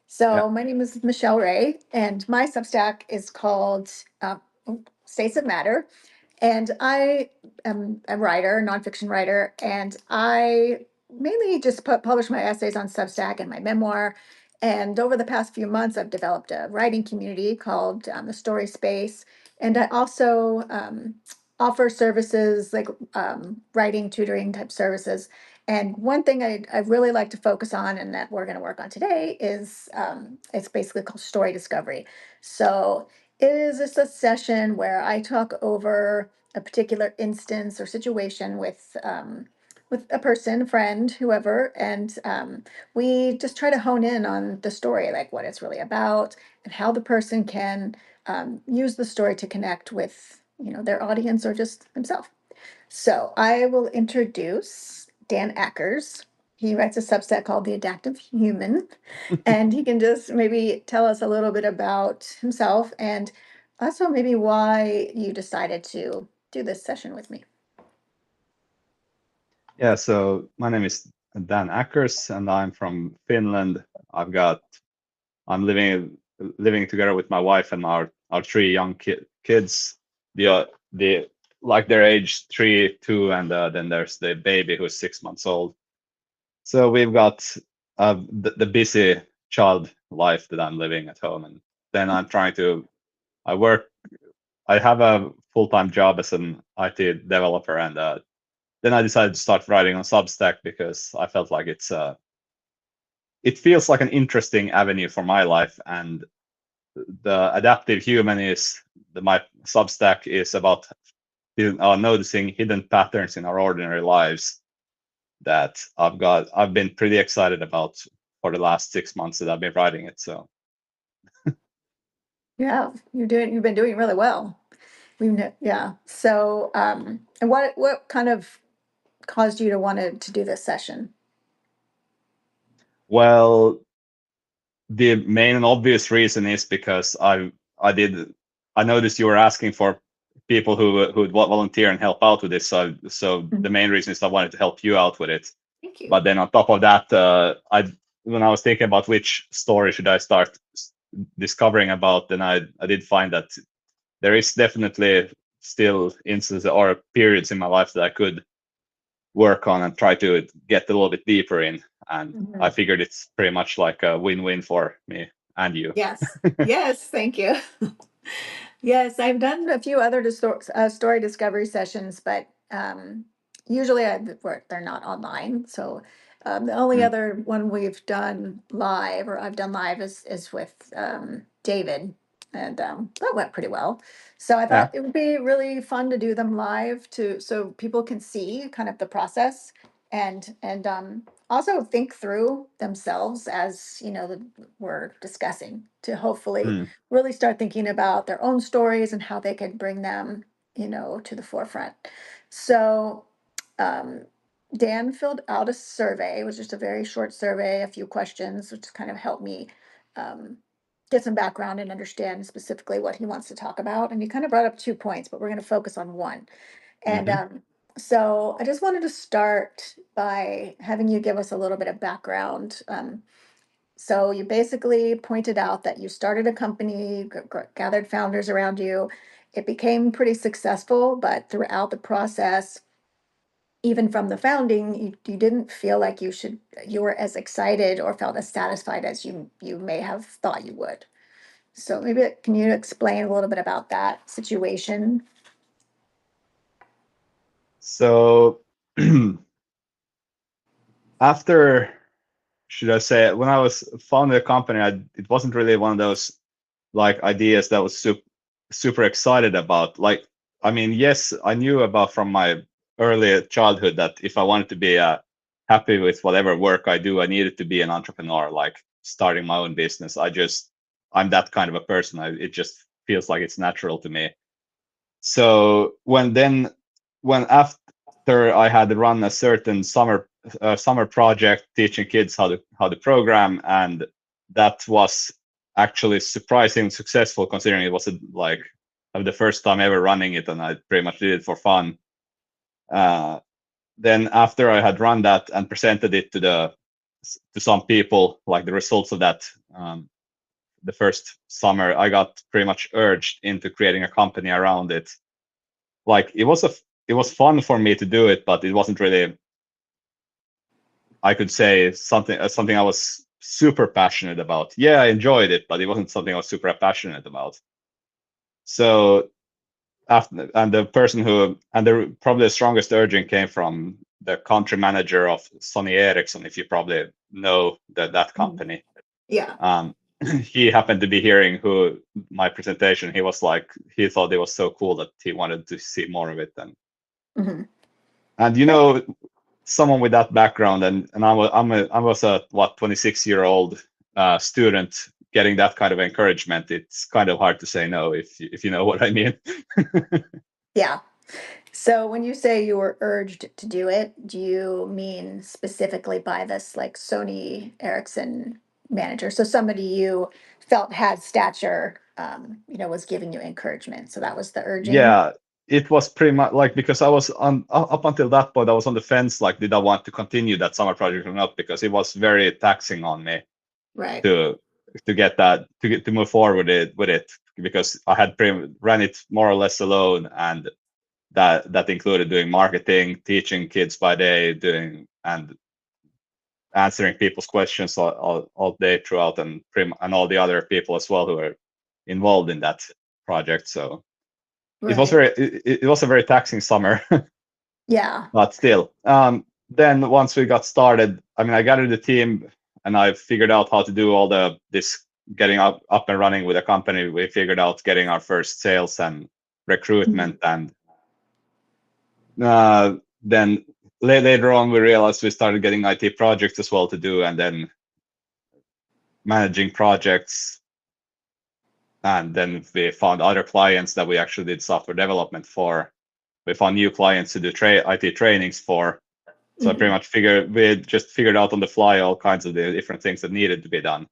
Yeah. So my name is Michelle Ray, and my Substack is called States of Matter. And I am a writer, nonfiction writer, and I mainly just publish my essays on Substack and my memoir. And over the past few months, I've developed a writing community called the Story Space. And I also offer services like writing, tutoring type services. And one thing I really like to focus on and that we're going to work on today is it's basically called story discovery. So it is just a session where I talk over a particular instance or situation with a person, friend, whoever, and we just try to hone in on the story, like what it's really about, and how the person can use the story to connect with their audience or just themselves. So I will introduce Dan Ackers. He writes a subset called The Adaptive Human, and he can just maybe tell us a little bit about himself and also maybe why you decided to do this session with me. Yeah. So my name is Dan Ackers, and I'm from Finland. I'm living together with my wife and our three young kids. The like their age 3, 2, and then there's the baby who's 6 months old. So we've got the busy child life that I'm living at home, and then I work. I have a full-time job as an IT developer, and then I decided to start writing on Substack because I felt like it feels like an interesting avenue for my life. And the adaptive human is my Substack is about noticing hidden patterns in our ordinary lives that I've been pretty excited about for the last 6 months that I've been writing it. So Yeah, you've been doing really well. Yeah. So and what kind of caused you to want to do this session? well, the main and obvious reason is because I did I noticed you were asking for people who would volunteer and help out with this. So the Mhm. main reason is I wanted to help you out with it. Thank you. But then on top of that, I when I was thinking about which story should I start discovering about, then I did find that there is definitely still instances or periods in my life that I could work on and try to get a little bit deeper in. And I Mhm. figured it's pretty much like a win-win for me and you. Yes. Yes, thank you. Yes, I've done a few other story discovery sessions, but usually they're not online. So the only Mm. other one we've done live, or I've done live, is with David, and that went pretty well. So I thought Yeah. it would be really fun to do them live, so people can see kind of the process and also think through themselves as we're discussing to hopefully Mm. really start thinking about their own stories and how they could bring them, to the forefront. So, um, Dan filled out a survey. It was just a very short survey, a few questions, which kind of helped me um, get some background and understand specifically what he wants to talk about. And he kind of brought up 2 points, but we're going to focus on one. And Hmm. so I just wanted to start by having you give us a little bit of background. So you basically pointed out that you started a company, gathered founders around you. It became pretty successful, but throughout the process, even from the founding, you didn't feel like you were as excited or felt as satisfied as you may have thought you would. So maybe can you explain a little bit about that situation? So after, should I say, when I was founding a company, it wasn't really one of those like ideas that was super excited about. Like, I mean, yes, I knew about from my early childhood that if I wanted to be happy with whatever work I do, I needed to be an entrepreneur, like starting my own business. I'm that kind of a person. It just feels like it's natural to me. So when after I had run a certain summer project teaching kids how to program, and that was actually surprisingly successful considering it was like the first time ever running it, and I pretty much did it for fun. Uh, then after I had run that and presented it to to some people, like the results of that, the first summer, I got pretty much urged into creating a company around it. Like it was fun for me to do it, but it wasn't really, I could say, something I was super passionate about. Yeah, I enjoyed it, but it wasn't something I was super passionate about. So after, and the person who, and the probably the strongest urging came from the country manager of Sony Ericsson, if you probably know that Mhm. company. Yeah. um, he happened to be hearing who my presentation. He was like, he thought it was so cool that he wanted to see more of it. Hmm. And someone with that background, and I was a what 26-year-old student getting that kind of encouragement. It's kind of hard to say no, if you know what I mean. Yeah. So when you say you were urged to do it, do you mean specifically by this like Sony Ericsson manager? So somebody you felt had stature, was giving you encouragement. So that was the urging. Yeah, it was pretty much like, because I was on up until that point, I was on the fence, like, did I want to continue that summer project or not, because it was very taxing on me Right. to get that, to move forward with it, because I had ran it more or less alone, and that included doing marketing, teaching kids by day, doing and answering people's questions all day throughout, and all the other people as well who were involved in that project. So Right. it was a very taxing summer. Yeah. But still, then once we got started, I mean, I gathered the team and I figured out how to do all this getting up and running with a company. We figured out getting our first sales and Mhm. recruitment, and then later on we realized we started getting IT projects as well to do, and then managing projects. And then we found other clients that we actually did software development for. We found new clients to do IT trainings for. So I pretty Mhm. much we just figured out on the fly all kinds of the different things that needed to be done.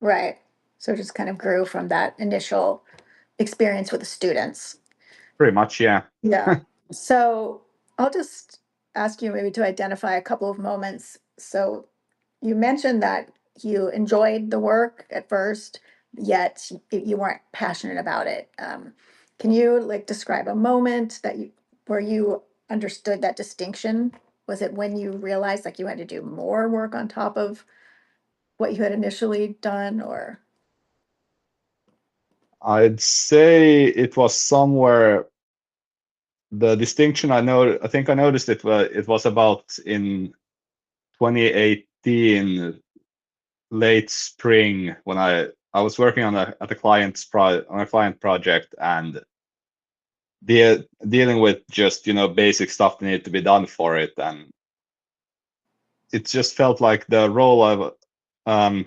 Right. So it just kind of grew from that initial experience with the students. Pretty much, yeah. Yeah. So I'll just ask you maybe to identify a couple of moments. So you mentioned that you enjoyed the work at first, yet you weren't passionate about it. Can you like describe a moment that you where you understood that distinction? Was it when you realized like you had to do more work on top of what you had initially done, or? I'd say it was somewhere, the distinction I think I noticed it was about in 2018, late spring, when I was working on a client project, and dealing with just basic stuff that needed to be done for it. And it just felt like um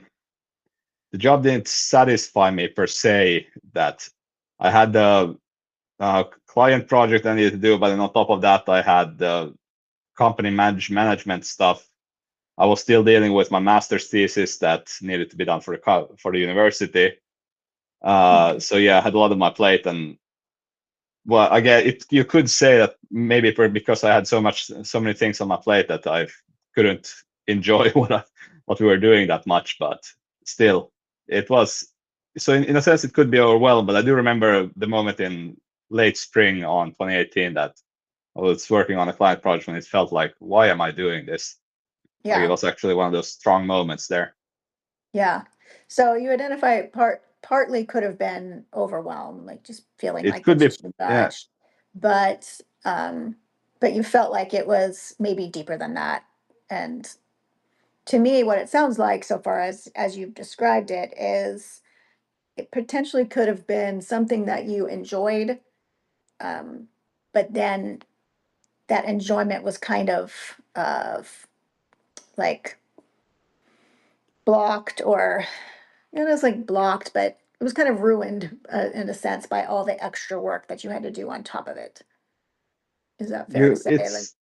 the job didn't satisfy me per se. That I had the client project I needed to do, but then on top of that, I had the company management stuff. I was still dealing with my master's thesis that needed to be done for the university. Mhm. So yeah, I had a lot on my plate, and well, I guess you could say that maybe because I had so many things on my plate that I couldn't enjoy what we were doing that much. But still, it was, so in a sense it could be overwhelmed. But I do remember the moment in late spring on 2018 that I was working on a client project and it felt like, why am I doing this? Like, it Yeah. was actually one of those strong moments there. Yeah. So you identify partly could have been overwhelmed, like just feeling It like could it's be, too yeah. much, but um, but you felt like it was maybe deeper than that. And to me, what it sounds like so far as you've described it is it potentially could have been something that you enjoyed, um, but then that enjoyment was kind of like blocked or it was like blocked, but it was kind of ruined in a sense by all the extra work that you had to do on top of it. Is that fair to You say? Like, it's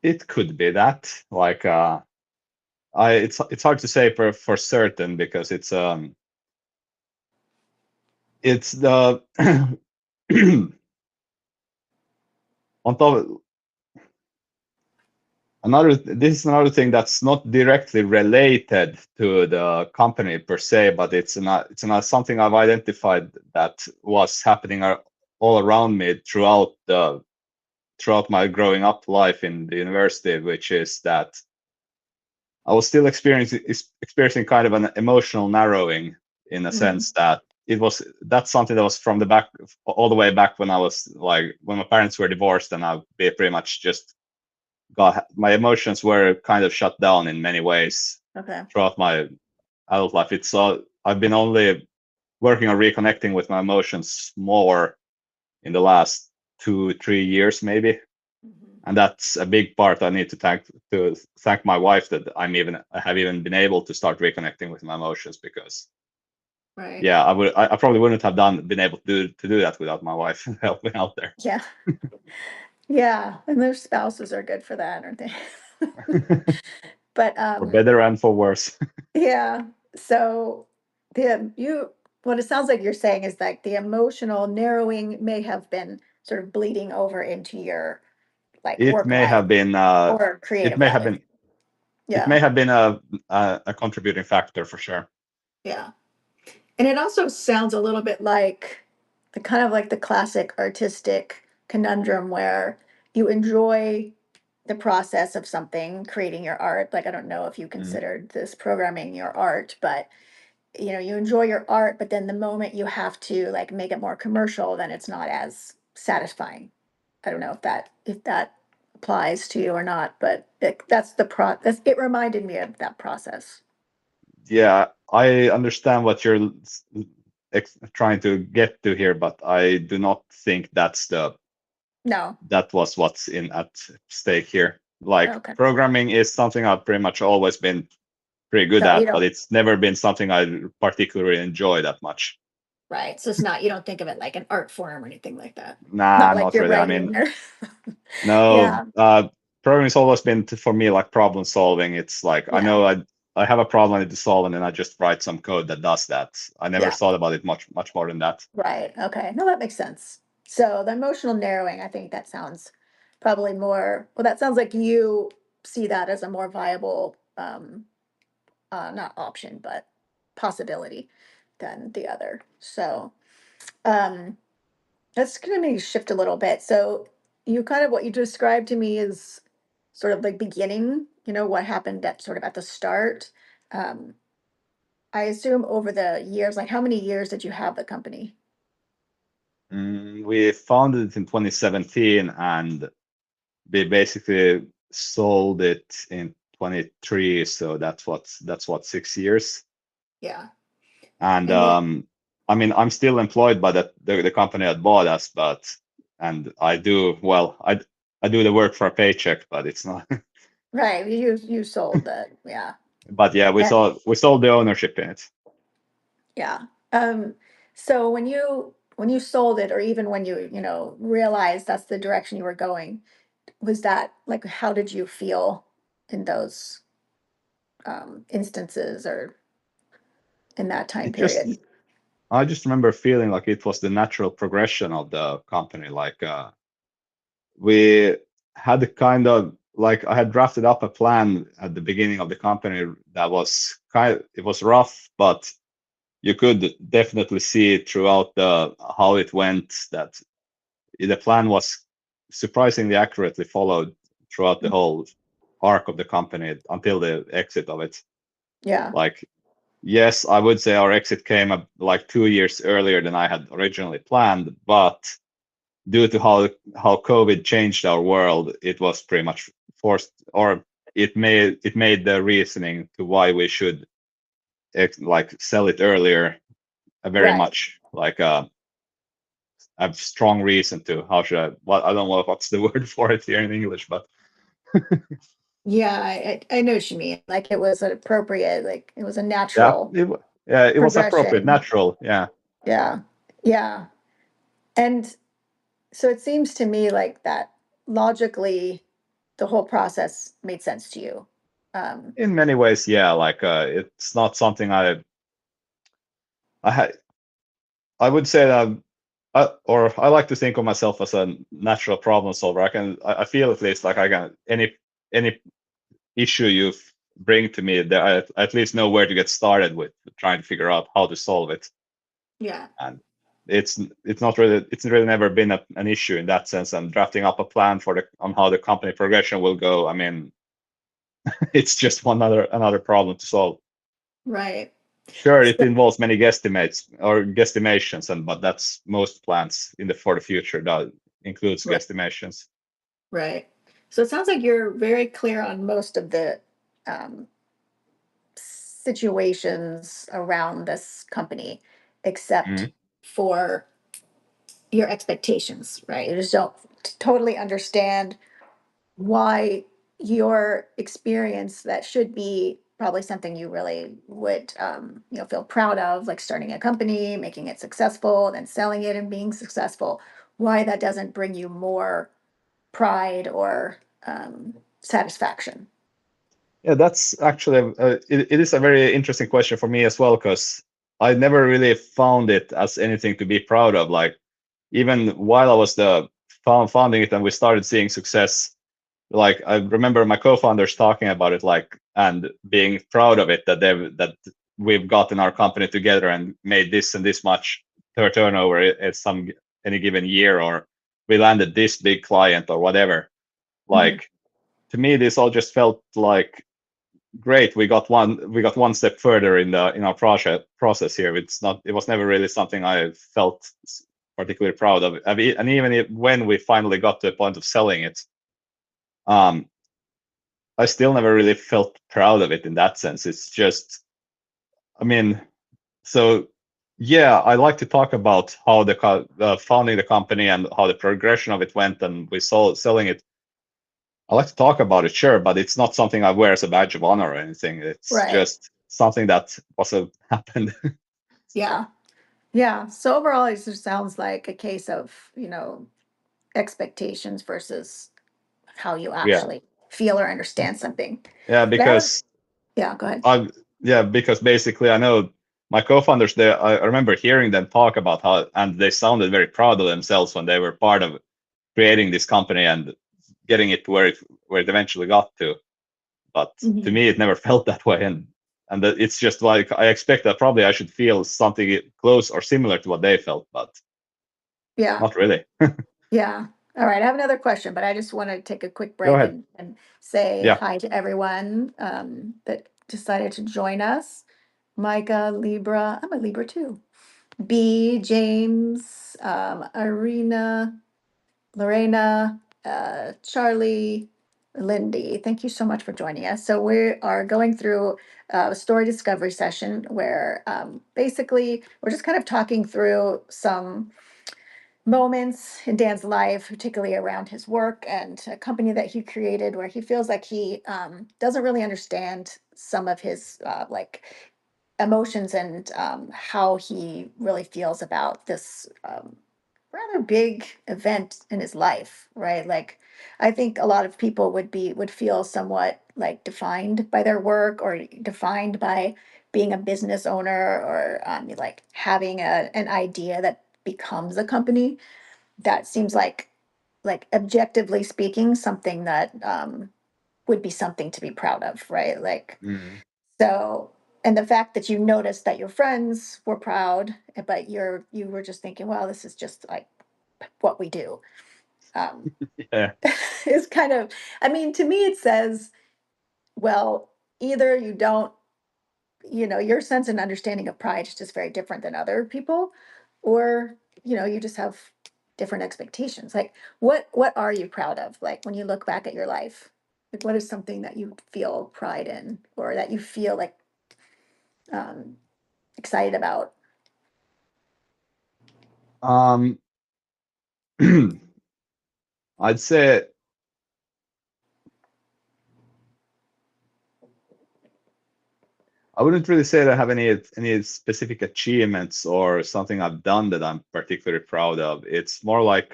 it could be that, like, it's hard to say for certain, because it's the on top this is another thing that's not directly related to the company per se, but it's not something I've identified that was happening all around me throughout my growing up life in the university, which is that I was still experiencing kind of an emotional narrowing, in a Mm, sense that that's something that was from the back, all the way back when I was like when my parents were divorced, and I pretty much just got my emotions were kind of shut down in many ways okay. throughout my adult life. I've been only working on reconnecting with my emotions more in the last 2 3 years maybe, Mhm. and that's a big part I need to thank my wife that I have even been able to start reconnecting with my emotions, because Right. yeah, I probably wouldn't have been able to do that without my wife helping out there. Yeah. Yeah. And their spouses are good for that, aren't they? But For better and for worse. yeah. So what it sounds like you're saying is like the emotional narrowing may have been sort of bleeding over into your like It work may life have been or it creative may have life. been it Yeah. may have been a contributing factor for sure. Yeah. And it also sounds a little bit like the kind of like the classic artistic conundrum where you enjoy the process of something, creating your art. Like, I don't know if you Mm. considered this programming your art, but you enjoy your art, but then the moment you have to like make it more commercial, then it's not as satisfying. I don't know if that applies to you or not, but that's the process. It reminded me of that process. Yeah, I understand what you're trying to get to here, but I do not think No. that was what's in at stake here. Like, Okay. programming is something I've pretty much always been pretty good So you at, but don't. it's never been something I particularly enjoy that much. Right. So it's not, you don't think of it like an art form or anything like that. Nah, Not like not you're really. I writing mean, or no, yeah. programming's always been for me like problem solving. It's like I Yeah. know I have a problem I need to solve, and then I just write some code that does that. I never Yeah. thought about it much more than that. Right. Okay. No, that makes sense. So the emotional narrowing, I think that sounds probably more, well, that sounds like you see that as a more viable, not option, but possibility than the other. So, um, that's gonna maybe shift a little bit. So you kind of what you described to me is sort of like beginning, what happened at sort of at the start. Um, I assume over the years, like how many years did you have the company? We founded it in 2017, and we basically sold it in 23. So that's what 6 years. Yeah. And And then I mean, I'm still employed by the company that bought us, and I do the work for a paycheck, but it's not. right, you sold the yeah. But yeah, we And sold the ownership in it. yeah. So when you sold it or even when you realized that's the direction you were going, was that like how did you feel in those instances or in that time It just period? I just remember feeling like it was the natural progression of the company. Like we had a kind of like I had drafted up a plan at the beginning of the company that was it was rough, but you could definitely see throughout the how it went that the plan was surprisingly accurately followed throughout the Mm, whole arc of the company until the exit of it. yeah, Like, yes, I would say our exit came up like 2 years earlier than I had originally planned, but due to how COVID changed our world, it was pretty much forced, or it made the reasoning to why we should like sell it earlier a very right. much like a strong reason to how should I don't know what's the word for it here in English, but Yeah, I know what you mean. Like it was an appropriate, like it was a yeah, natural yeah, it was appropriate, progression. natural, yeah. Yeah. Yeah. And so it seems to me like that logically the whole process made sense to you. Um, In many ways, yeah. Like it's not something I had. I would say that I like to think of myself as a natural problem solver. I feel at least like I can any issue you bring to me, that I at least know where to get started with trying to figure out how to solve it. Yeah. And it's really never been an issue in that sense. And drafting up a plan for on how the company progression will go, I mean, it's just another problem to solve. Right. Sure, it So, involves many guesstimates or guesstimations, but that's most plans for the future that includes right. guesstimations. Right. So it sounds like you're very clear on most of the um, situations around this company, except Mhm. for your expectations, right? You just don't totally understand why your experience that should be probably something you really would feel proud of, like starting a company, making it successful, then selling it and being successful, why that doesn't bring you more pride or satisfaction. Yeah, that's actually it is a very interesting question for me as well, because I never really found it as anything to be proud of. Like, even while I was founding it and we started seeing success, like I remember my co-founders talking about it, like, and being proud of it, that we've gotten our company together and made this and this much turnover at any given year, or we landed this big client or whatever. Mhm. Like, to me, this all just felt like great. We got one step further in our process here. It was never really something I felt particularly proud of. And even when we finally got to the point of selling it, um, I still never really felt proud of it in that sense. It's just, I mean, so yeah, I like to talk about how founding the company and how the progression of it went, and we saw selling it. I like to talk about it, sure, but it's not something I wear as a badge of honor or anything. It's Right. just something that also happened. Yeah. Yeah. So overall, it just sounds like a case of, expectations versus how you Yeah, actually feel or understand something. yeah, But I have, because yeah, go ahead. I yeah, because basically I know my co-founders there. I remember hearing them talk about how, and they sounded very proud of themselves when they were part of creating this company and getting it to where it eventually got to. But to Mhm. me, it never felt that way, and that it's just like I expect that probably I should feel something close or similar to what they felt, but Yeah. not really. Yeah. All right. I have another question, but I just want to take a quick Go break ahead. and say Yeah. hi to everyone that decided to join us. Micah, Libra. I'm a Libra too. B, James, Irina, Lorena, Charlie, Lindy. Thank you so much for joining us. So we are going through a story discovery session where basically we're just kind of talking through some moments in Dan's life, particularly around his work and a company that he created, where he feels like he doesn't really understand some of his emotions and how he really feels about this rather big event in his life, right? Like, I think a lot of people would feel somewhat like defined by their work or defined by being a business owner or like having an idea that becomes a company. That seems like objectively speaking something that would be something to be proud of, right? Like, Mm. so, and the fact that you noticed that your friends were proud, but you were just thinking, well, this is just like what we do. Um, Yeah. is kind of, I mean, to me, it says, well, either you don't, your sense and understanding of pride is just very different than other people, or, you just have different expectations. Like, what are you proud of? Like, when you look back at your life, like, what is something that you feel pride in, or that you feel like um, excited about? Um, I'd say I wouldn't really say that I have any specific achievements or something I've done that I'm particularly proud of. It's more like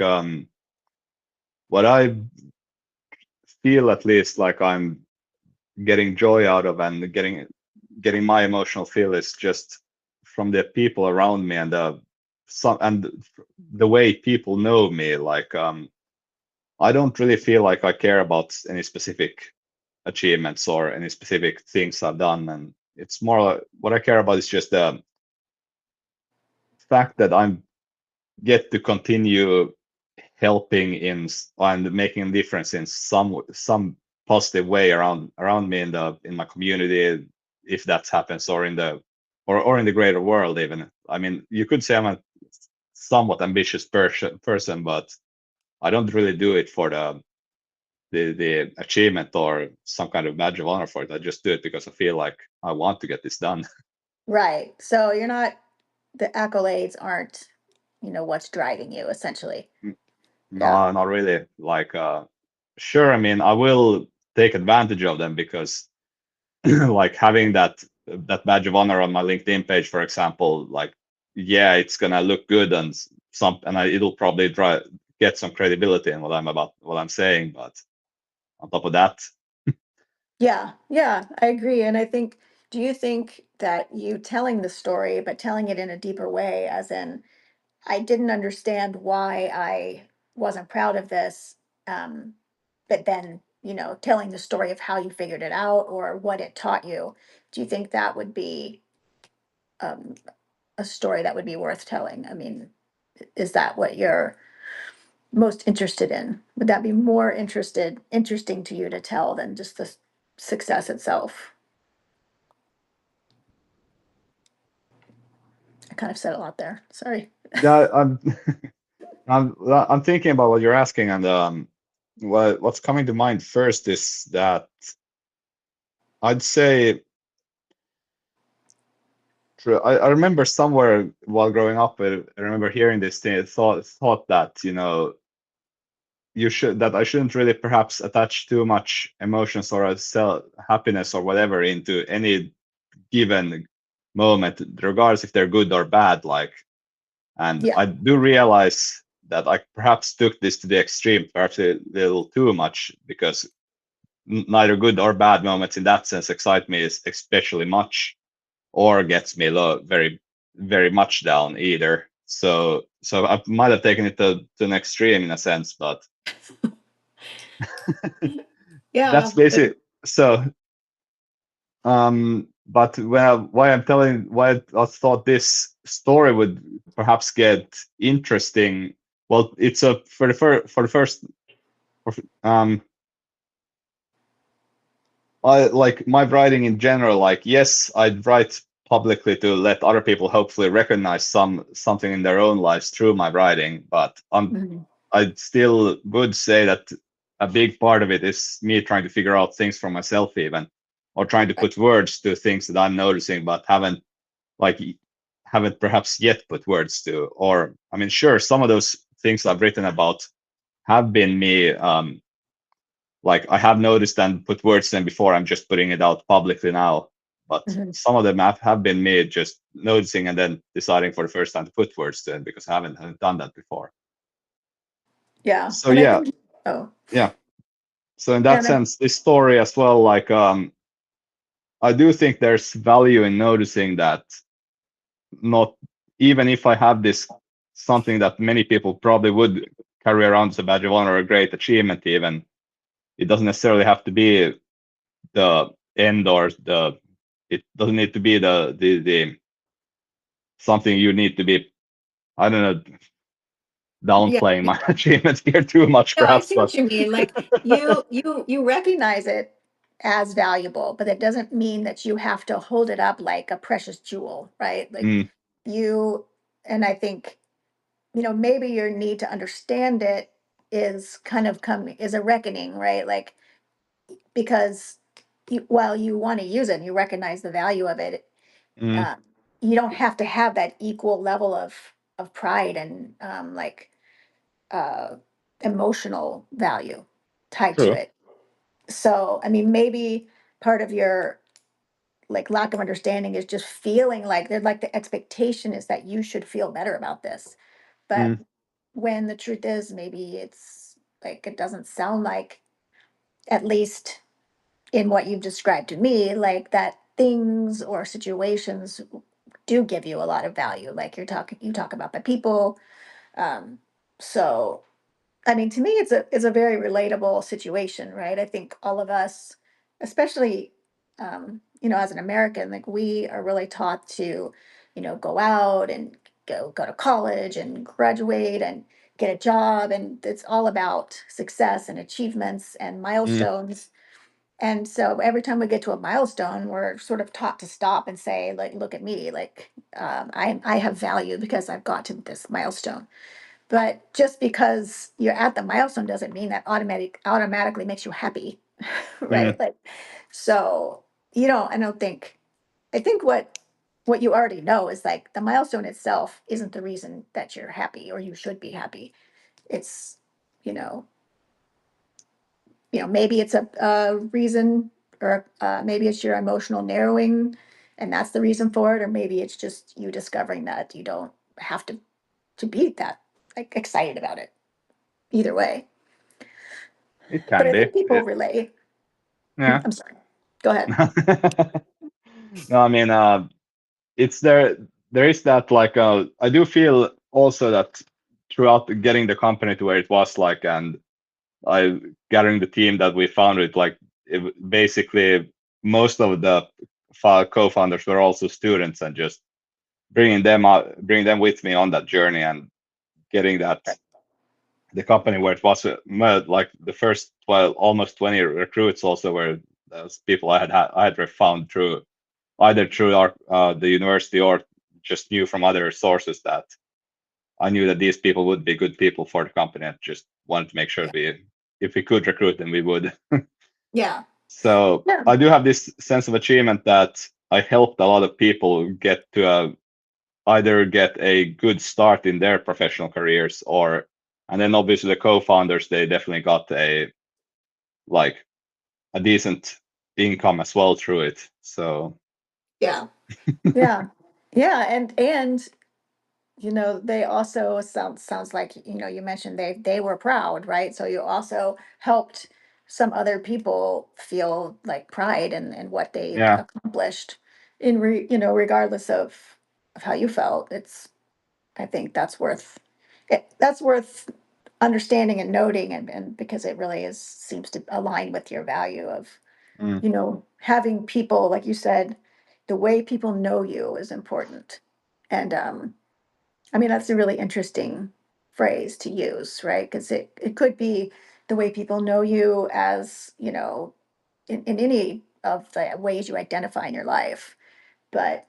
what I feel, at least, like I'm getting joy out of, and getting my emotional feel is just from the people around me, and the way people know me. Like, I don't really feel like I care about any specific. achievements or any specific things I've done. And it's more what I care about is just the fact that I'm get to continue helping and making a difference in some positive way around me in my community, if that happens, or in the or in the greater world even. I mean, you could say I'm a somewhat ambitious person, but I don't really do it for the achievement or some kind of badge of honor for it. I just do it because I feel like I want to get this done. Right. So you're not, the accolades aren't, what's driving you essentially. Yeah. No, not really. Like, sure, I mean, I will take advantage of them because, like, having that badge of honor on my LinkedIn page, for example, like, yeah, it's gonna look good and it'll probably get some credibility in what I'm saying. But on top of that, Yeah. Yeah. I agree. And I think, do you think that you telling the story, but telling it in a deeper way, as in, I didn't understand why I wasn't proud of this, but then, telling the story of how you figured it out or what it taught you, do you think that would be um, a story that would be worth telling? I mean, is that what you're most interested in? Would that be more interesting to you to tell than just the success itself? I kind of said a lot there. Sorry. yeah, I'm thinking about what you're asking, and what's coming to mind first is that I'd say. True. I remember somewhere while growing up, I remember hearing this thing. Thought that that I shouldn't really perhaps attach too much emotions or happiness or whatever into any given moment, regardless if they're good or bad. Like, and Yeah. I do realize that I perhaps took this to the extreme, perhaps a little too much, because neither good or bad moments in that sense excite me especially much or gets me low very very much down either. So I might have taken it to an extreme in a sense, but Yeah. that's basic. So but why I'm telling why I thought this story would perhaps get interesting. Well, it's a for the first um I like my writing in general. Like, yes, I'd write publicly to let other people hopefully recognize something in their own lives through my writing. But Mhm. I still would say that a big part of it is me trying to figure out things for myself, even, or trying to Right. put words to things that I'm noticing, but like haven't perhaps yet put words to. Or I mean, sure, some of those things I've written about have been me. Like I have noticed and put words in before. I'm just putting it out publicly now. But Mhm. some of them have been me just noticing and then deciding for the first time to put words to it because I haven't done that before. Yeah. So And I yeah, think, oh, yeah. So in yeah. that sense, this story as well, like I do think there's value in noticing that not even if I have this something that many people probably would carry around as a badge of honor or a great achievement, even it doesn't necessarily have to be the end or the it doesn't need to be the something you need to be, I don't know, Yeah. downplaying my achievements here too much No, I perhaps, see but what you mean. Like, you recognize it as valuable, but it doesn't mean that you have to hold it up like a precious jewel, right? Like mm, you, and I think, maybe your need to understand it is kind of coming is a reckoning, right? Like, because while you want to use it and you recognize the value of it, mm, um, you don't have to have that equal level of pride and like uh, emotional value tied to true. it. So, I mean, maybe part of your like lack of understanding is just feeling like there's like the expectation is that you should feel better about this. But Mm, when the truth is, maybe it's like it doesn't sound like, at least in what you've described to me, like that things or situations do give you a lot of value. Like you talk about the people. Um, so I mean, to me, it's a very relatable situation, right? I think all of us. especially, as an American, like we are really taught to, go out and go to college and graduate and get a job, and it's all about success and achievements and Mm, milestones. And so every time we get to a milestone, we're sort of taught to stop and say, like, look at me, like I have value because I've got to this milestone. But just because you're at the milestone doesn't mean that automatically makes you happy, right? mm. Like, so I don't think. I think what you already know is like the milestone itself isn't the reason that you're happy or you should be happy. It's you know maybe it's a reason, or maybe it's your emotional narrowing, and that's the reason for it, or maybe it's just you discovering that you don't have to be that like excited about it. Either way. It But can I be. think people relate. Yeah. I'm sorry. Go ahead. No, I mean, it's there. There is that like I do feel also that throughout getting the company to where it was like, and I gathering the team that we founded, like basically most of the co-founders were also students, and just bringing them with me on that journey and getting that the company where it was like the first 12, almost 20 recruits also were those people I had found through either through the university or just knew from other sources that I knew that these people would be good people for the company and just wanted to make sure Yeah. if we could recruit them, we would. Yeah. So Yeah. I do have this sense of achievement that I helped a lot of people get to either get a good start in their professional careers and then obviously the co-founders, they definitely got like a decent income as well through it. So Yeah. Yeah. Yeah. And they also sounds like, you mentioned they were proud, right? So you also helped some other people feel like pride in what they yeah. accomplished, regardless of how you felt. I think that's worth understanding and noting, and because it really seems to align with your value of, Mm, having people, like you said, the way people know you is important. And I mean, that's a really interesting phrase to use, right? Because it could be the way people know you as, in any of the ways you identify in your life. But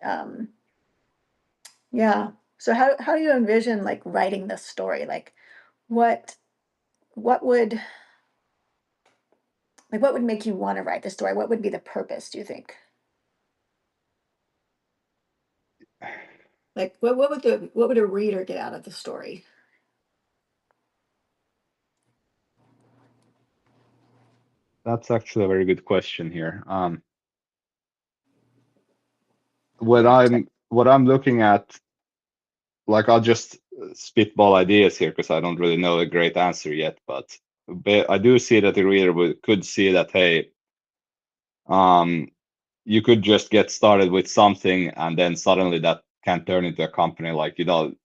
yeah. So how do you envision like writing this story? Like what what would what would make you want to write the story? What would be the purpose, do you think? Like what would a reader get out of the story? that's actually a very good question here. What Yeah. I'm looking at, like I'll just spitball ideas here because I don't really know a great answer yet, but I do see that the reader could see that, hey, um, you could just get started with something and then suddenly that can turn into a company. Like you don't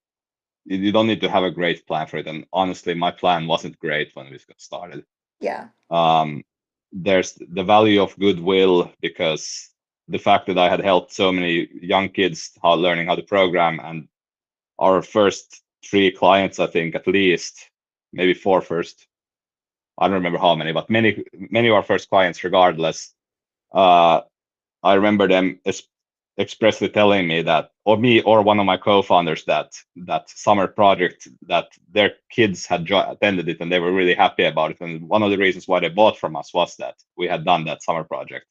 need to have a great plan for it. And honestly, my plan wasn't great when we got started. Yeah. Um, there's the value of goodwill because the fact that I had helped so many young kids learning how to program, and our first three clients, I think at least, maybe four first. I don't remember how many, but many of our first clients, regardless. Uh, I remember them expressly telling me that, or me, or one of my co-founders, that summer project that their kids had attended it and they were really happy about it. And one of the reasons why they bought from us was that we had done that summer project.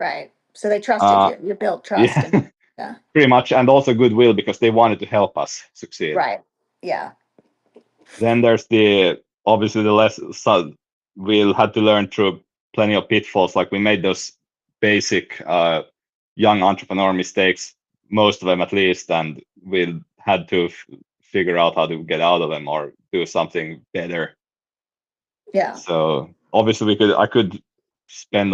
Right. So they trusted Uh, you. You built trust, yeah, and yeah. pretty much, and also goodwill because they wanted to help us succeed. Right. Yeah. Then there's the obviously the less so we'll had to learn through plenty of pitfalls. Like we made those basic young entrepreneur mistakes, most of them at least, and we had to figure out how to get out of them or do something better. Yeah. So obviously I could spend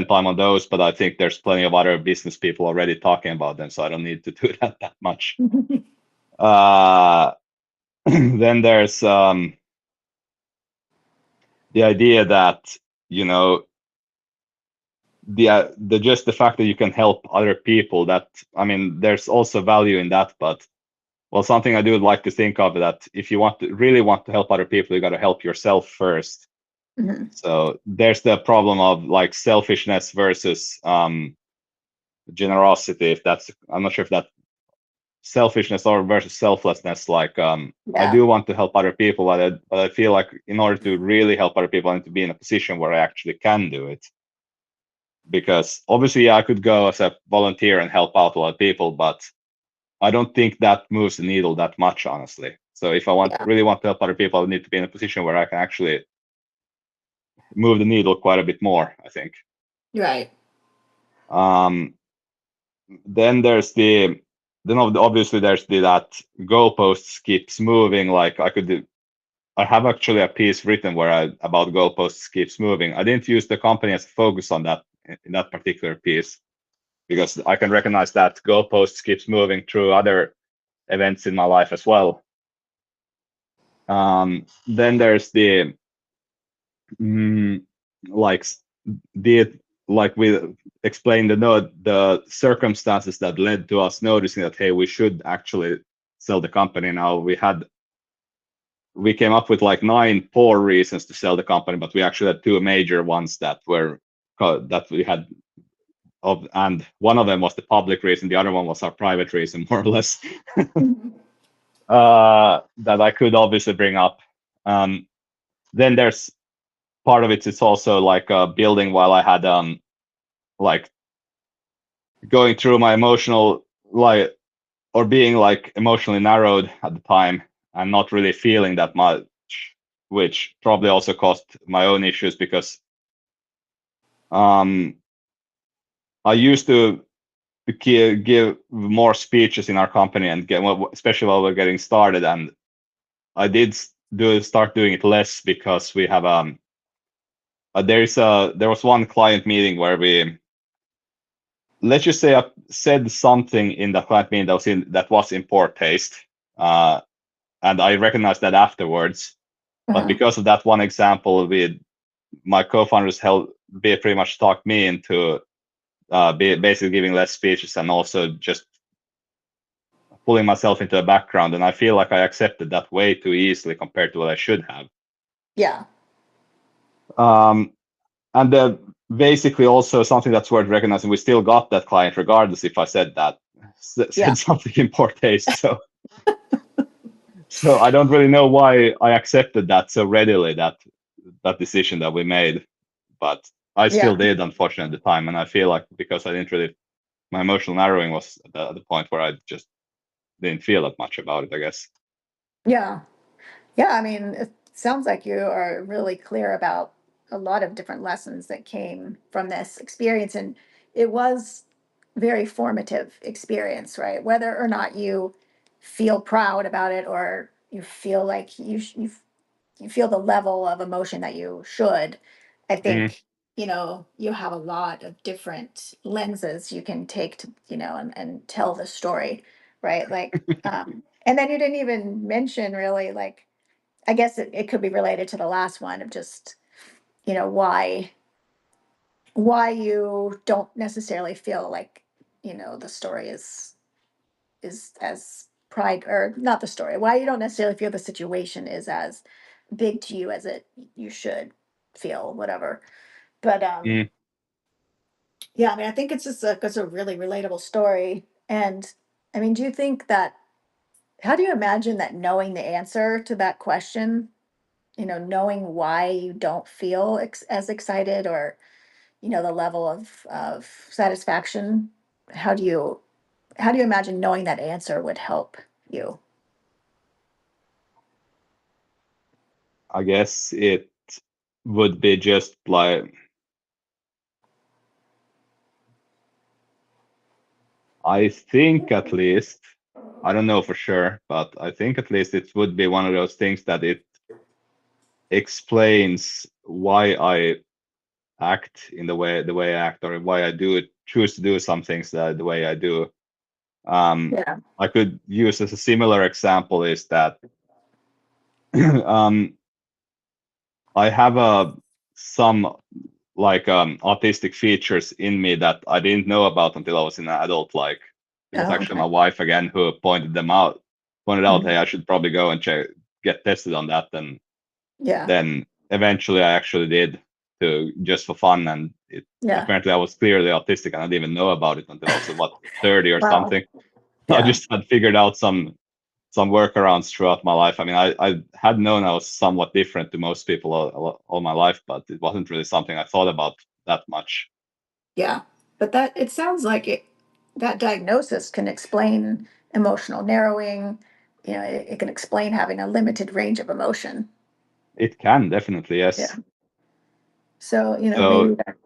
time on those, but I think there's plenty of other business people already talking about them, so I don't need to do that much. Uh, then there's the idea that you know the just the fact that you can help other people, that, I mean, there's also value in that. But well, something I do like to think of, that if you really want to help other people, you got to help yourself first. Mhm. So there's the problem of like selfishness versus generosity. If that's, I'm not sure if that selfishness or versus selflessness. Like I Yeah. do want to help other people, but I feel like in order to really help other people, I need to be in a position where I actually can do it. Because obviously, yeah, I could go as a volunteer and help out a lot of people, but I don't think that moves the needle that much, honestly. So if I Yeah. really want to help other people, I need to be in a position where I can actually move the needle quite a bit more, I think. Right. Um, then there's obviously there's that goalposts keeps moving. Like I have actually a piece written about goalposts keeps moving. I didn't use the company as a focus on that in that particular piece, because I can recognize that goalposts keeps moving through other events in my life as well. Then there's mm, like the like we explained the circumstances that led to us noticing that, hey, we should actually sell the company now. We came up with like 9 poor reasons to sell the company, but we actually had 2 major ones that we had of, and one of them was the public reason, the other one was our private reason, more or less. Mhm. That I could obviously bring up. Then there's part of it's also like building while I had like going through my emotional, like, or being like emotionally narrowed at the time and not really feeling that much, which probably also caused my own issues, because um I used to give more speeches in our company and especially while we're getting started, and I did start doing it less because we have there was one client meeting where we, let's just say, I said something in the client meeting that was in poor taste, and I recognized that afterwards. But Uh-huh. because of that one example, my co-founders pretty much talked me into basically giving less speeches and also just pulling myself into the background. And I feel like I accepted that way too easily compared to what I should have. Yeah. Um, and basically also something that's worth recognizing, we still got that client regardless if I Yeah. said something in poor taste. So I don't really know why I accepted that so readily, that decision that we made, but I still Yeah. did, unfortunately, at the time. And I feel like because I didn't really, my emotional narrowing was at the point where I just didn't feel that much about it, I guess. Yeah. Yeah, I mean, it sounds like you are really clear about a lot of different lessons that came from this experience, and it was very formative experience, right? Whether or not you feel proud about it or you feel like you feel the level of emotion that you should, I Mm, think, you have a lot of different lenses you can take to, and tell the story, right? Like, and then you didn't even mention really, like, I guess it could be related to the last one of just, why you don't necessarily feel like, the story is as pride, or not the story, why you don't necessarily feel the situation is as big to you as it you should feel, whatever. But mm. yeah, I mean, I think it's a really relatable story. And I mean, do you think that, how do you imagine that knowing the answer to that question, knowing why you don't feel as excited, or the level of satisfaction, how do you how do you imagine knowing that answer would help you? I guess it would be just like, I think at least, I don't know for sure, but I think at least it would be one of those things that it explains why I act in the way I act, or why I choose to do some things the way I do. Yeah. I could use as a similar example is that um, I have some like autistic features in me that I didn't know about until I was an adult. Like it was Oh, actually my okay. wife again who pointed out, hey, Mhm. I should probably go and get tested on that. And Yeah. then eventually I actually did to just for fun. And it Yeah. apparently I was clearly autistic and I didn't even know about it until I was what 30 or Wow. something. I Yeah. just had figured out some workarounds throughout my life. I mean, I had known I was somewhat different to most people all my life, but it wasn't really something I thought about that much. Yeah. But that it sounds like that diagnosis can explain emotional narrowing. It can explain having a limited range of emotion. It can definitely, Yeah. yes. So, maybe So that.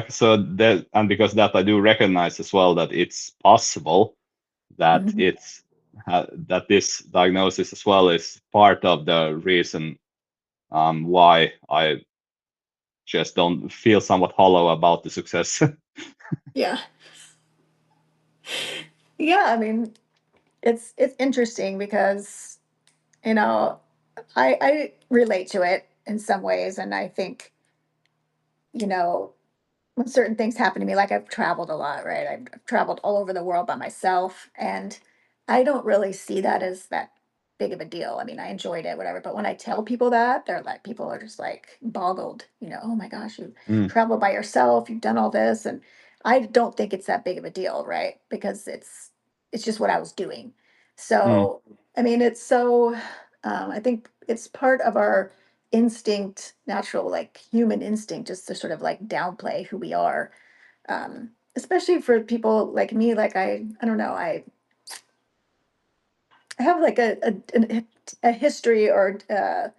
so that, and because that I do recognize as well that it's possible that Mhm. that this diagnosis as well is part of the reason why I just don't feel somewhat hollow about the success. Yeah. Yeah, I mean, it's interesting because, you know, I relate to it in some ways, and I think, you know, when certain things happen to me, like I've traveled a lot, right? I've traveled all over the world by myself, and I don't really see that as that big of a deal. I mean, I enjoyed it, whatever. But when I tell people that, people are just like boggled, oh my gosh, you Mm, traveled by yourself, you've done all this. And I don't think it's that big of a deal, right? Because it's just what I was doing. mm, So, I mean, it's so, I think it's part of our instinct, natural, like human instinct, just to sort of like downplay who we are. Especially for people like me, like I don't know, I have like a history or a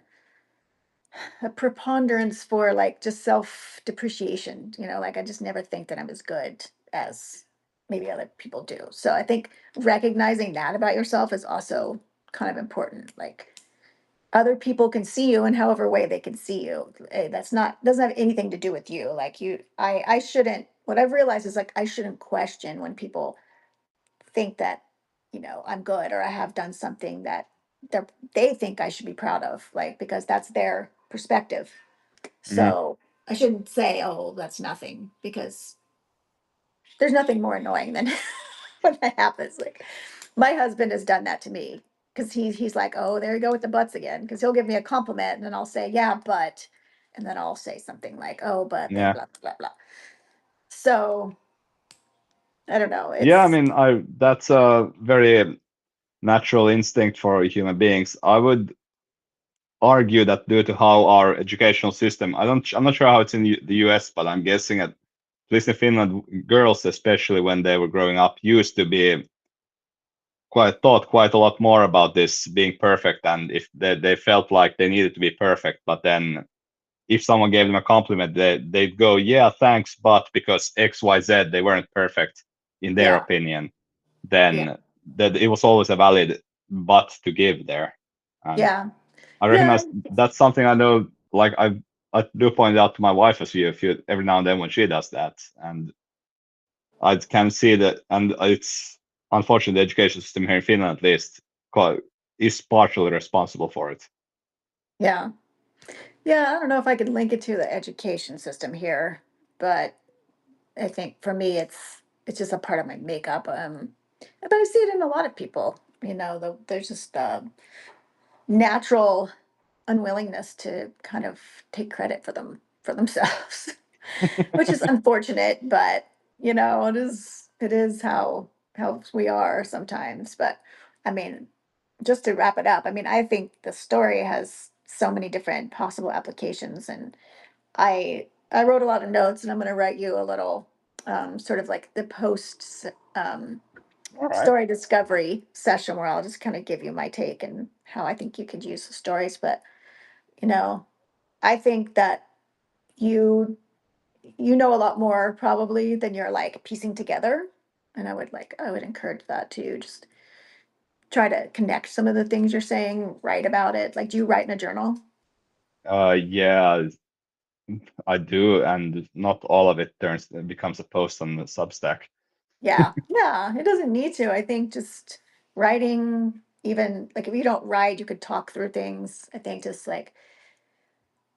preponderance for like just self depreciation. Like I just never think that I'm as good as maybe other people do. So I think recognizing that about yourself is also kind of important. Like other people can see you in however way they can see you. That's not doesn't have anything to do with you. Like I shouldn't. What I've realized is like I shouldn't question when people think that I'm good or I have done something that they think I should be proud of, like because that's their perspective. mm, So I shouldn't say, oh, that's nothing, because there's nothing more annoying than when that happens. Like my husband has done that to me because he's like, oh, there you go with the butts again. Because he'll give me a compliment and then I'll say, yeah, but, and then I'll say something like, oh, but blah yeah. blah blah blah. So I don't know. Yeah, I It's mean, I that's a very natural instinct for human beings. I would argue that due to how our educational system, I'm not sure how it's in the US, but I'm guessing at least in Finland, girls, especially when they were growing up, used to be quite a lot more about this being perfect, and if they felt like they needed to be perfect, but then if someone gave them a compliment, they'd go, yeah, thanks, but because XYZ, they weren't perfect in their yeah, opinion, yeah, then that it was always a valid but to give there. And yeah, I yeah, recognize that's something I know, like I do point out to my wife a few every now and then when she does that. And I can see that, and it's unfortunately the education system here in Finland, at least, is partially responsible for it. yeah. Yeah, I don't know if I could link it to the education system here, but I think for me it's just a part of my makeup. But I see it in a lot of people. There's just a natural unwillingness to kind of take credit for themselves, which is unfortunate, but it is how we are sometimes. But I mean, just to wrap it up, I mean, I think the story has so many different possible applications, and I wrote a lot of notes, and I'm going to write you a little sort of like the post All right. story discovery session where I'll just kind of give you my take and how I think you could use the stories. But you know, I think that you you know a lot more probably than you're like piecing together, and I would encourage that too. Just try to connect some of the things you're saying, write about it. Like, do you write in a journal? Yeah, I do, and not all of it becomes a post on the Substack. Yeah, yeah, it doesn't need to. I think just writing, even like if you don't write, you could talk through things. I think just like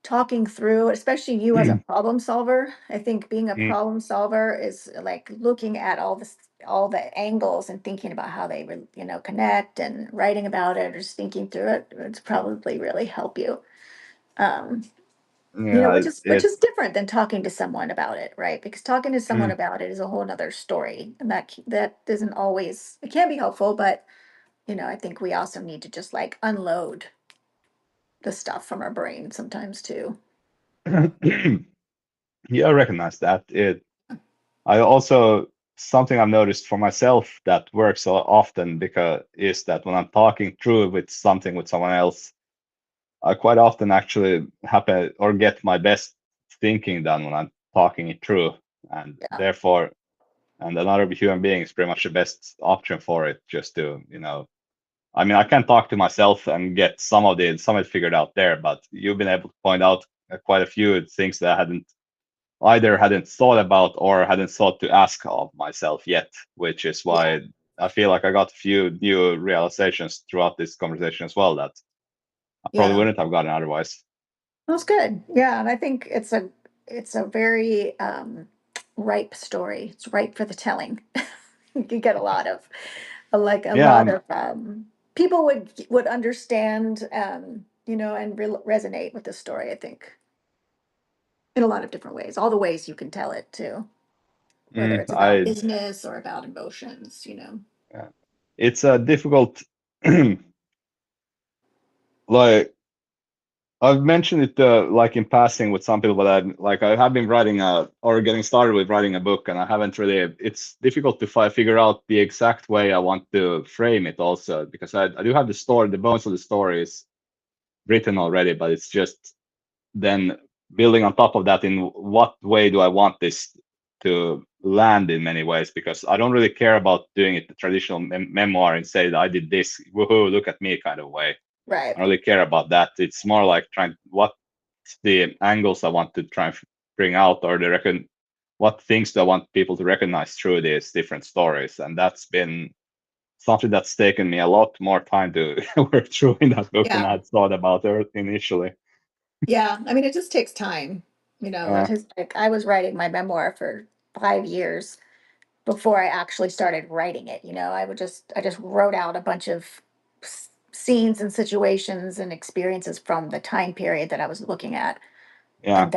talking through, especially you as a problem solver. I think being a Mm, problem solver is like looking at all the angles and thinking about how they connect and writing about it or just thinking through it. It's probably really help you. Um, yeah, which is different than talking to someone about it, right? Because talking to someone mm, about it is a whole nother story, and that isn't always, it can be helpful, but I think we also need to just like unload the stuff from our brain sometimes too. yeah, I recognize that. I also something I've noticed for myself that works so often because is that when I'm talking through with something with someone else, I quite often actually happen or get my best thinking done when I'm talking it through, and Yeah, therefore, and another human being is pretty much the best option for it. Just to, I mean, I can talk to myself and get some of it figured out there, but you've been able to point out quite a few things that I hadn't thought about or hadn't thought to ask of myself yet, which is yeah, why I feel like I got a few new realizations throughout this conversation as well that I probably yeah. wouldn't have gotten otherwise. That's good. Yeah, and I think it's a very ripe story. It's ripe for the telling. You get a lot of like a Yeah, lot of people would understand and resonate with the story, I think, in a lot of different ways. All the ways you can tell it too, whether it's about I business or about emotions. yeah. It's a difficult like I've mentioned it like in passing with some people, but I have been writing or getting started with writing a book, and I haven't really. It's difficult to figure out the exact way I want to frame it, also because I do have the story, the bones of the story is written already, but it's just then building on top of that. In what way do I want this to land? In many ways, because I don't really care about doing it the traditional memoir and say that I did this, woohoo, look at me kind of way. Right. I don't really care about that. It's more like trying what the angles I want to try and bring out, or what things do I want people to recognize through these different stories. And that's been something that's taken me a lot more time to work through in that book than I Yeah. had thought about initially. Yeah. I mean, it just takes time. It Uh, has, like I was writing my memoir for 5 years before I actually started writing it. I just wrote out a bunch of scenes and situations and experiences from the time period that I was looking at. yeah.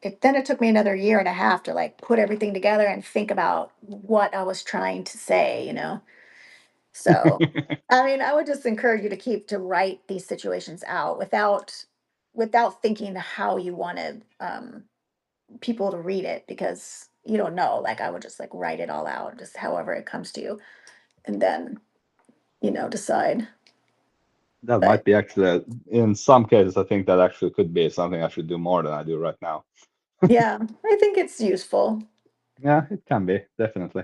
And then it took me another year and a half to like put everything together and think about what I was trying to say. So, I mean, I would just encourage you to keep to write these situations out without thinking how you wanted people to read it, because you don't know. Like I would just like write it all out, just however it comes to you, and then decide. That might But be actually, in some cases, I think that actually could be something I should do more than I do right now. yeah, I think it's useful. Yeah, it can be, definitely.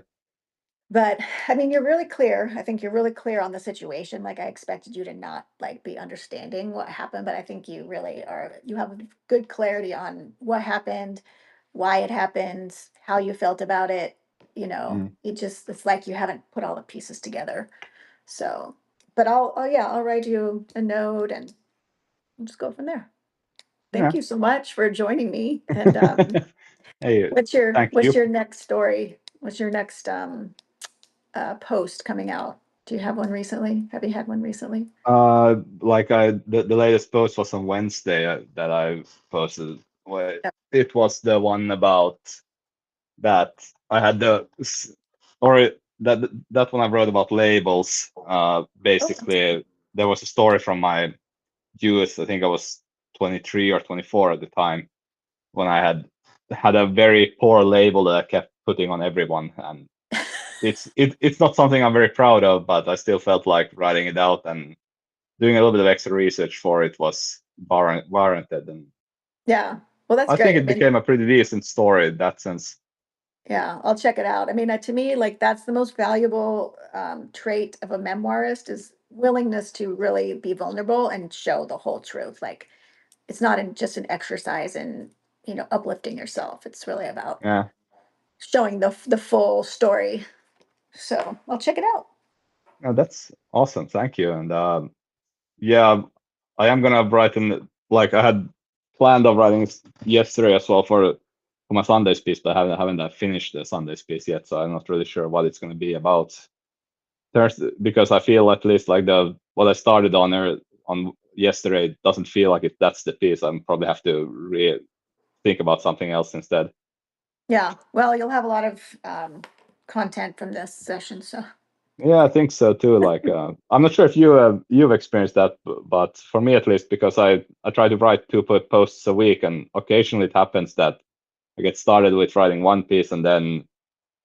But I mean, you're really clear. I think you're really clear on the situation. Like I expected you to not like be understanding what happened, but I think you really are. You have good clarity on what happened, why it happened, how you felt about it. Mm. It's like you haven't put all the pieces together. So, but I'll write you a note and we'll just go from there. Thank Yeah. you so much for joining me. And Hey, thank what's you. your next story? What's your next post coming out? Do you have one recently? Have you had one recently? The latest post was on Wednesday that I posted. Wait, Yeah. it was the one about that I had or that one I wrote about labels. Oh, Basically, there was a story from my youth. I think I was 23 or 24 at the time when I had a very poor label that I kept putting on everyone, and it's not something I'm very proud of, but I still felt like writing it out and doing a little bit of extra research for it was warranted, and yeah. Well, that's I think great. I it mean, became a pretty decent story in that sense. yeah, I'll check it out. I mean, to me, like that's the most valuable trait of a memoirist is willingness to really be vulnerable and show the whole truth. Like it's not just an exercise in uplifting yourself. It's really about Yeah, showing the full story. So I'll check it out. no, that's awesome. Thank you. And yeah, I am gonna write in. Like I had planned on writing yesterday as well for my Sundays piece, but I haven't finished the Sundays piece yet, so I'm not really sure what it's going to be about. Because I feel at least like the what I started on there on yesterday doesn't feel like that's the piece. I'm probably have to think about something else instead. Yeah, well, you'll have a lot of content from this session, so Yeah, I think so too. Like, I'm not sure if you've experienced that, but for me at least, because I try to write two posts a week, and occasionally it happens that I get started with writing one piece, and then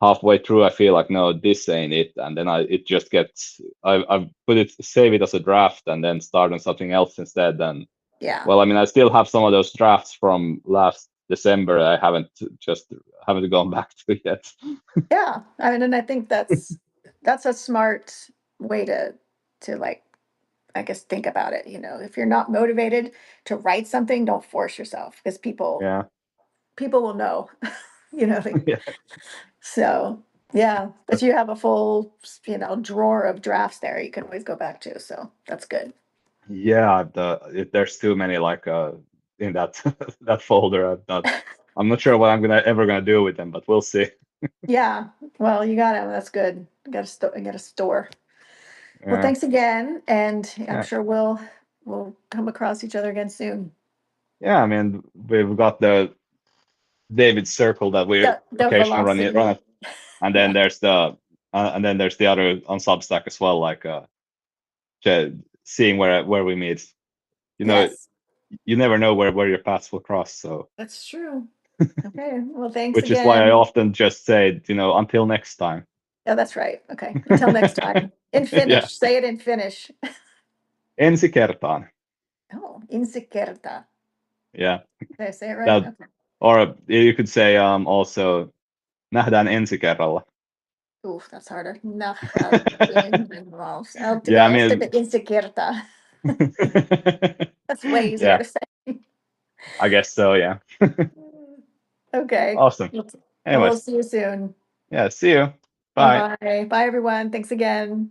halfway through I feel like no, this ain't it, and then it just gets I've save it as a draft, and then start on something else instead. And yeah. well, I mean, I still have some of those drafts from last December. I haven't gone back to yet. Yeah, I mean, and I think that's a smart way to like, I guess, think about it. You know, if you're not motivated to write something, don't force yourself because Yeah, people will know. You know, like, yeah, so yeah. But you have a full, drawer of drafts there. You can always go back to. So that's good. yeah. There's too many like in that that folder. I'm not sure what I'm gonna ever gonna do with them, but we'll see. Yeah. Well, you got it. That's good. You got to get a store. Well, Yeah, thanks again, and I'm yeah, sure we'll come across each other again soon. yeah. I mean, we've got the David circle that we The occasionally run velocity. it, and then Yeah. there's the other on Substack as well, like seeing where we meet. You know, Yes, you never know where your paths will cross. So, that's true. Okay. Well, thanks which is why I again. often just say, until next time. Oh, that's right. Okay. Until next time. In Yeah, Finnish. Say it in Finnish. ensi kertaan. Oh, insikerta. Yeah, Did I say it right? that, Okay. or you could say also nähdään ensi kerralla. Oof, that's harder. Naha involves. Yeah, I I'll stick mean, with insikerta. That's way easier yeah, to say. I guess so. Yeah, Okay. awesome. We'll Anyways, see you soon. yeah, see you. Bye Bye. bye. Bye, everyone. Thanks again.